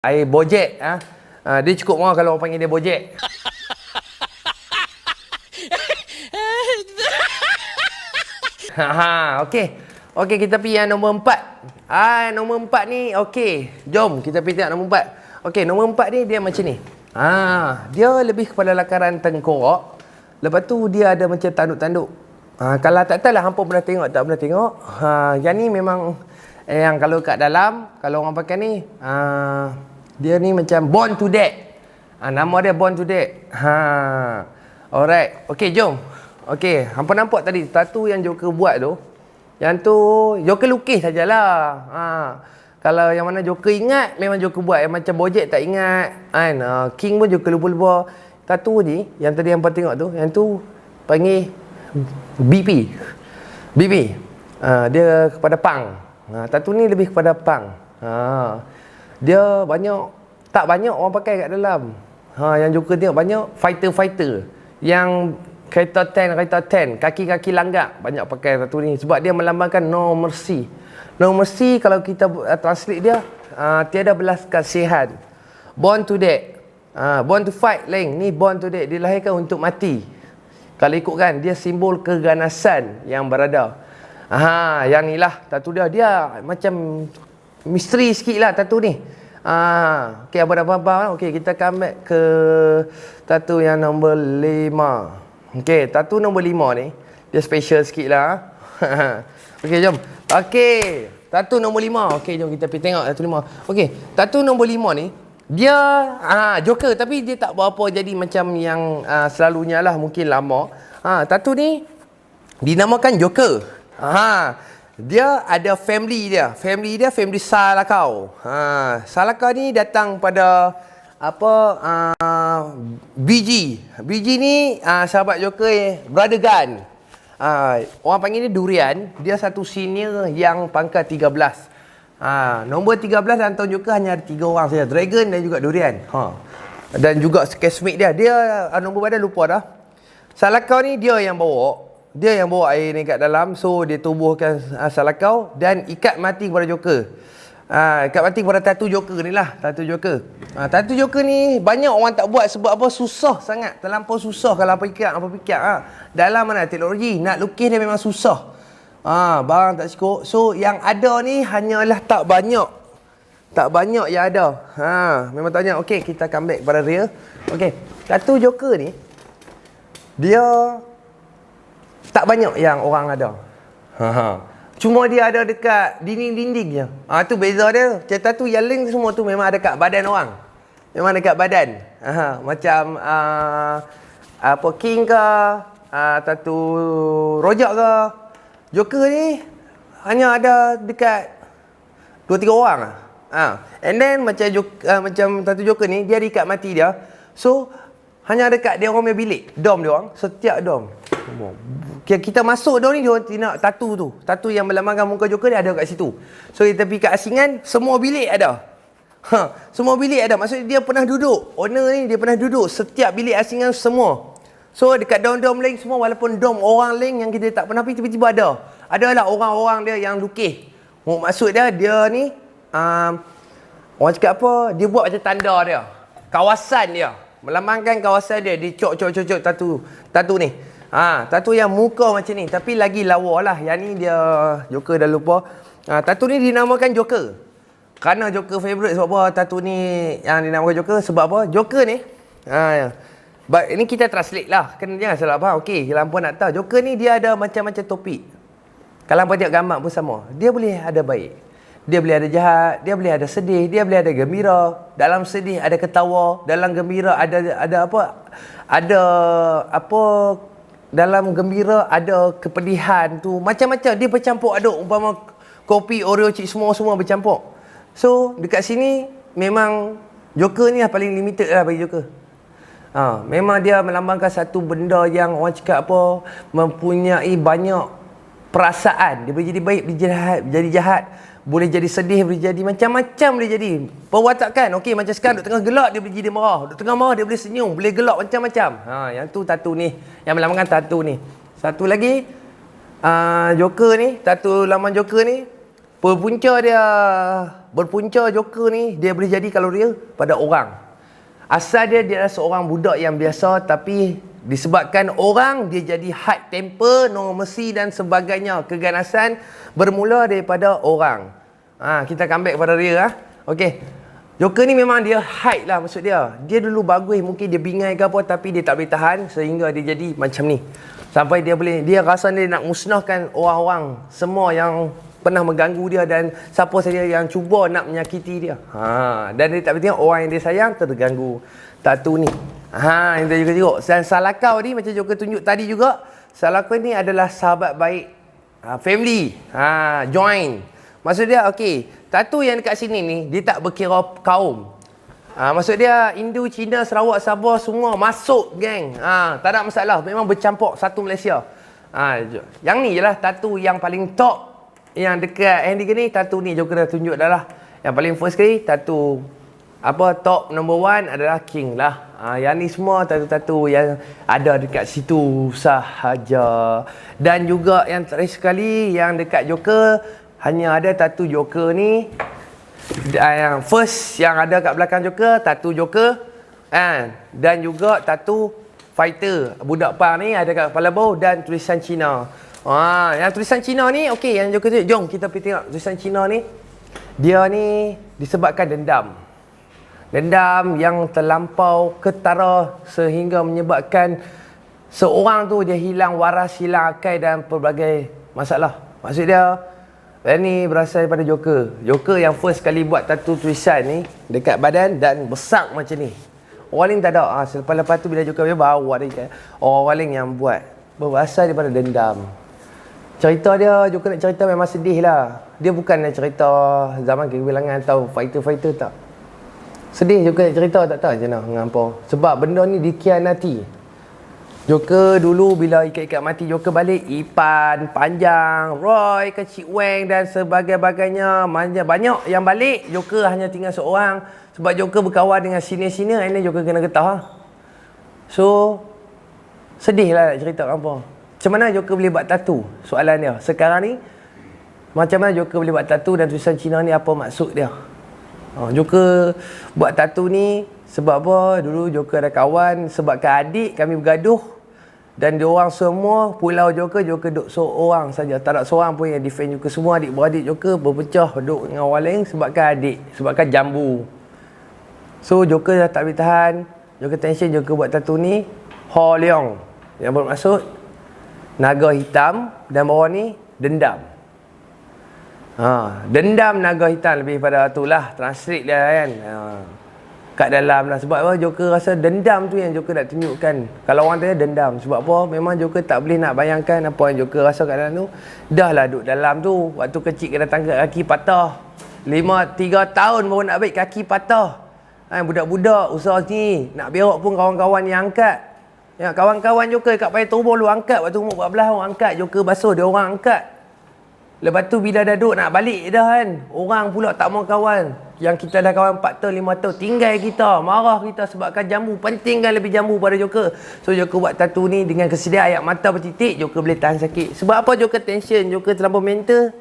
Air bojek. Dia cukup murah kalau orang panggil dia bojek. Okey. Okey, kita pergi yang nombor 4. Nombor 4 ni okey. Jom kita pergi tengok nombor 4. Okey, nombor 4 ni dia macam ni. Dia lebih kepada lakaran tengkorak. Lepas tu dia ada macam tanduk-tanduk. Kalau tak tahulah hampa pernah tengok tak pernah tengok. Yang ni memang yang kalau kat dalam, kalau orang pakai ni, dia ni macam Born to Dead. Nama dia Born to Dead. Alright. Okey, jom. Okey, hampa nampak tadi tattoo yang Joker buat tu. Yang tu Joker lukis sajalah. Kalau yang mana Joker ingat memang Joker buat. Yang macam Bojack tak ingat kan. King pun Joker lupa-lupa. Tattoo ni yang tadi hampa tengok tu, yang tu panggil BP. BP. Dia kepada punk. Tattoo ni lebih kepada punk. Dia tak banyak orang pakai kat dalam. Yang Joker tengok banyak fighter-fighter. Yang kereta tank, kaki-kaki langgak banyak pakai tattoo ni sebab dia melambangkan no mercy. No mercy kalau kita translate dia, tiada belas kasihan. Born to dead. Born to fight lain. Ni born to dead, dilahirkan untuk mati. Kalau ikutkan dia simbol keganasan yang berada. Yang ni lah tattoo dia. Dia macam misteri sikit lah tattoo ni. Okey, apa-apa. Okey, kita come back ke tattoo yang nombor 5. Okey, tattoo nombor 5 ni dia special sikit lah. Okey, jom. Okey, tattoo nombor 5. Okey, jom kita pergi tengok tattoo 5. Okey, tattoo nombor 5 ni dia Joker tapi dia tak berapa jadi macam yang selalunya lah, mungkin lama. Tattoo ni dinamakan Joker. Dia ada family dia. Family Salakau. Salakau ni datang pada BG ni sahabat Joker, Brother Gun. Orang panggil dia Durian. Dia satu senior yang pangkat 13. Nombor 13 dalam tahun Joker hanya ada 3 orang saja, Dragon dan juga Durian. Dan juga castmate dia. Dia nombor badan lupa dah. Salakau ni dia yang bawa. Dia yang bawa air ni kat dalam. So dia tubuhkan Salakau dan ikat mati kepada Joker. Ikat mati kepada tattoo Joker ni lah. Tattoo Joker. Tattoo Joker ni banyak orang tak buat sebab apa? Susah sangat. Terlampau susah kalau apa ikat. Dalam mana teknologi nak lukis dia memang susah. Barang tak cukup. So yang ada ni hanyalah tak banyak. Tak banyak yang ada. Memang tak banyak. Okey, kita come back pada real. Okey, tattoo Joker ni dia tak banyak yang orang ada. Cuma dia ada dekat dinding-dinding je. Tu beza dia. Tattoo yang lain semua tu memang ada kat badan orang. Memang dekat badan. Macam King ke, tattoo rojak ke. Joker ni hanya ada dekat 2-3 orang. And then macam tattoo Joker ni dia ikat mati dia. So hanya dekat dia orang punya bilik, dom dia orang, setiap dom. Kita masuk dom ni dia orang nak tattoo tu. Tattoo yang melambangkan muka Joker dia ada kat situ. So kita pergi kat asingan, semua bilik ada. Semua bilik ada. Maksudnya dia pernah duduk. Owner ni dia pernah duduk setiap bilik asingan semua. So dekat dom-dom lain semua, walaupun dom orang lain yang kita tak pernah pergi, tiba-tiba ada. Adalah orang-orang dia yang lukis. Maksud dia ni orang cakap apa, dia buat macam tanda dia. Kawasan dia. Melambangkan kawasan dia. Dia cok tattoo ni. Tattoo yang muka macam ni. Tapi lagi lawa lah. Yang ni dia Joker dah lupa. Tattoo ni dinamakan Joker. Kerana Joker favourite. Sebab apa tattoo ni yang dinamakan Joker? Sebab apa? Joker ni ini kita translate lah. Jangan salah faham. Okey, kalau hampa nak tahu, Joker ni dia ada macam-macam topik. Kalau hampa tengok gambar pun sama. Dia boleh ada baik, dia boleh ada jahat, dia boleh ada sedih, dia boleh ada gembira. Dalam sedih ada ketawa, dalam gembira ada apa? Dalam gembira ada kepedihan tu. Macam-macam dia bercampur aduk. Umpama kopi, Oreo, cik semua bercampur. So, dekat sini memang Joker ni lah paling limited lah bagi Joker. Memang dia melambangkan satu benda yang orang cakap apa, mempunyai banyak perasaan. Dia boleh jadi baik, boleh jadi jahat, boleh jadi sedih, boleh jadi macam-macam, boleh jadi perwatakan. Okey, macam sekarang duk tengah gelak dia boleh jadi marah, duk tengah marah dia boleh senyum, boleh gelak macam-macam. Yang tu tattoo ni, yang melambangkan tattoo ni. Satu lagi Joker ni, tattoo laman Joker ni, punca dia berpunca Joker ni dia boleh jadi kalau dia pada orang. Asal dia adalah seorang budak yang biasa, tapi disebabkan orang dia jadi high temper, normasi dan sebagainya. Keganasan bermula daripada orang. Kita come back pada dia. Okey. Joker ni memang dia high lah, maksud dia. Dia dulu bagus, mungkin dia bingai ke apa, tapi dia tak boleh tahan sehingga dia jadi macam ni. Sampai dia rasa dia nak musnahkan orang-orang semua yang pernah mengganggu dia dan siapa saja yang cuba nak menyakiti dia. Dan dia tak boleh tengok orang yang dia sayang terganggu. Tattoo ni. Yang kita juga tengok. Dan Salakau ni macam Joker tunjuk tadi juga. Salakau ni adalah sahabat baik. Family. Join. Maksud dia, okey. Tattoo yang dekat sini ni, dia tak berkira kaum. Maksud dia Hindu, Cina, Sarawak, Sabah semua masuk geng. Tak ada masalah. Memang bercampur satu Malaysia. Yang ni je lah tattoo yang paling top. Yang dekat Andy ni tattoo ni Joker dah tunjuk dah lah. Yang paling first kali tattoo top number 1 adalah King lah. Yang ni semua tattoo-tattoo yang ada dekat situ sahaja. Dan juga yang terakhir sekali yang dekat Joker hanya ada tattoo Joker ni. Yang first yang ada kat belakang Joker, tattoo Joker, dan juga tattoo fighter budak pang ni ada kat kepala bawah dan tulisan Cina. Yang tulisan Cina ni okey, yang Joker tu jom kita pergi tengok tulisan Cina ni. Dia ni disebabkan dendam. Dendam yang terlampau ketara sehingga menyebabkan seorang tu dia hilang waras, hilang akal dan pelbagai masalah. Maksud dia ni berasal daripada Joker. Joker yang first kali buat tattoo tulisan ni dekat badan dan besar macam ni. Orang lain tak ada. Lepas tu bila Joker baru ada orang lain yang buat. Berasal daripada dendam. Cerita dia, Joker nak cerita memang sedih lah. Dia bukan nak cerita zaman kegebilangan atau fighter-fighter tak. Sedih Joker nak cerita tak tahu macam mana dengan apa. Sebab benda ni dikhianati. Joker dulu bila ikat-ikat mati Joker balik, Ipan, Panjang, Roy, Cik Weng dan sebagainya. Banyak yang balik, Joker hanya tinggal seorang. Sebab Joker berkawan dengan senior-senior, and then Joker kena getah. So, sedih lah nak cerita apa. Macam mana Joker boleh buat tattoo? Soalan dia. Sekarang ni, macam mana Joker boleh buat tattoo dan tulisan Cina ni apa maksud dia? Joker buat tattoo ni sebab apa? Dulu Joker ada kawan, sebabkan adik kami bergaduh. Dan diorang semua pulau Joker duduk seorang saja. Tak ada seorang pun yang defend Joker. Semua adik-beradik Joker berpecah duduk dengan orang lain sebabkan adik, sebabkan jambu. So Joker dah tak boleh tahan. Joker tension, Joker buat tattoo ni Ho Leong, yang bermaksud naga hitam, dan bawah ni dendam. Dendam naga hitam, lebih pada tu lah translate dia kan. Kat dalam lah. Sebab apa? Joker rasa dendam tu yang Joker nak tunjukkan. Kalau orang tanya dendam. Sebab apa? Memang Joker tak boleh nak bayangkan apa yang Joker rasa kat dalam tu. Dah lah duduk dalam tu. Waktu kecil kena tangkap kaki patah. 3 tahun baru nak baik kaki patah. Budak-budak usaha ni nak berak pun kawan-kawan yang angkat. Ya, kawan-kawan Joker kat Paya Turbo lu angkat. Waktu umur 14 orang angkat. Joker basuh dia orang angkat. Lepas tu bila dah duduk nak balik dah kan. Orang pula tak mau kawan. Yang kita dah kawan 4 tahun, 5 tahun. Tinggal kita. Marah kita sebabkan jambu. Pentingkan lebih jambu pada Joker. So Joker buat tattoo ni dengan kesedihan ayat mata bertitik. Joker boleh tahan sakit. Sebab apa Joker tension? Joker terlampau mental.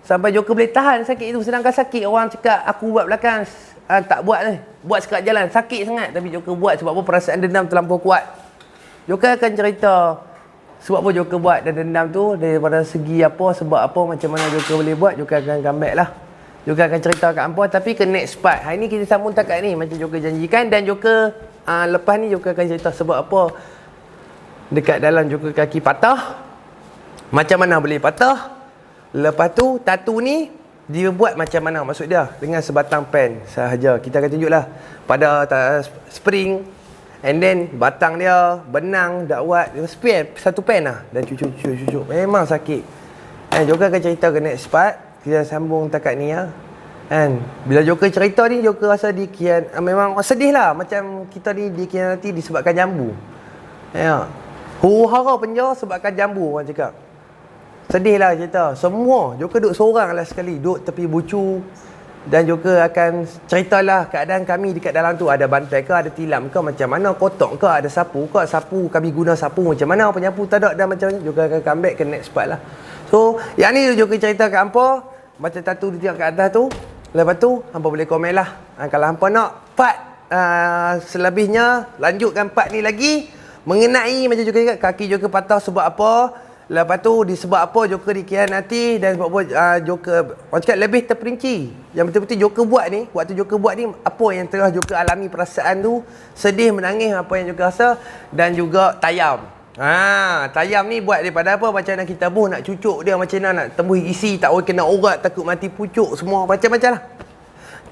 Sampai Joker boleh tahan sakit itu. Sedangkan sakit orang cakap aku buat belakang. Tak buat lah. Buat sekat jalan. Sakit sangat. Tapi Joker buat sebab apa? Perasaan dendam terlampau kuat. Joker akan cerita sebab apa Joker buat dan dendam tu daripada segi apa, sebab apa, macam mana Joker boleh buat. Joker akan comeback lah. Joker akan cerita kat hampa. Tapi ke next part. Hari ni kita sambung takat ni macam Joker janjikan. Dan Joker lepas ni Joker akan cerita sebab apa dekat dalam Joker kaki patah, macam mana boleh patah. Lepas tu tattoo ni dia buat macam mana maksud dia. Dengan sebatang pen sahaja. Kita akan tunjuk lah pada spring. And then batang dia benang dakwat satu pen lah. Dan cucuk. Memang sakit. Joker akan cerita ke next part. Kita sambung takat ni lah. Bila Joker cerita ni, Joker rasa memang sedih lah. Macam kita ni dikhianati disebabkan jambu. Huru-hara penjara sebabkan jambu, orang cakap. Sedih lah cerita. Semua Joker duduk seorang lah sekali. Duduk tepi bucu. Dan Joker akan ceritalah keadaan kami dekat dalam tu. Ada bantai ke, ada tilam ke, macam mana, kotak ke, ada sapu ke, sapu kami guna sapu macam mana, penyapu tak ada, dan macam mana. Joker akan comeback ke next part lah. So yang ni Joker cerita kat hampa. Macam tattoo dia tengok kat atas tu. Lepas tu, hampa boleh komen lah. Kalau hampa nak part selebihnya, lanjutkan part ni lagi. Mengenai macam Joker cakap, kaki Joker patah sebab apa. Lepas tu, disebab apa Joker dikhianati. Dan sebab apa Joker, orang cakap lebih terperinci. Yang betul-betul Joker buat ni, waktu Joker buat ni, apa yang tengah Joker alami perasaan tu. Sedih, menangis, apa yang Joker rasa. Dan juga tayam. Tayam ni buat daripada apa? Macam nak kita buh, nak cucuk dia macam mana, nak tembus isi, tak boleh kena urat, takut mati pucuk, semua macam-macam lah.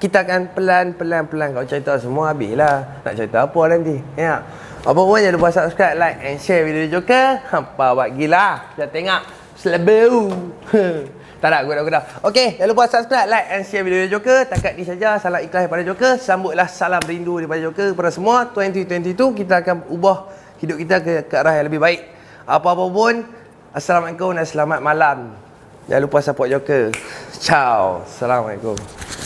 Kita akan pelan-pelan kalau cerita semua habislah. Nak cerita apa nanti? Ya. Apa pun jangan lupa subscribe, like and share video Joker. Hampa buat gila. Kita tengok selebeu. Tak ada guna-guna. Okey, jangan lupa subscribe, like and share video Joker. Takat ni saja. Salam ikhlas daripada Joker. Sambutlah salam rindu daripada Joker kepada semua. 2022 kita akan ubah hidup kita ke arah yang lebih baik. Apa-apa pun, Assalamualaikum dan selamat malam. Jangan lupa support Joker. Ciao. Assalamualaikum.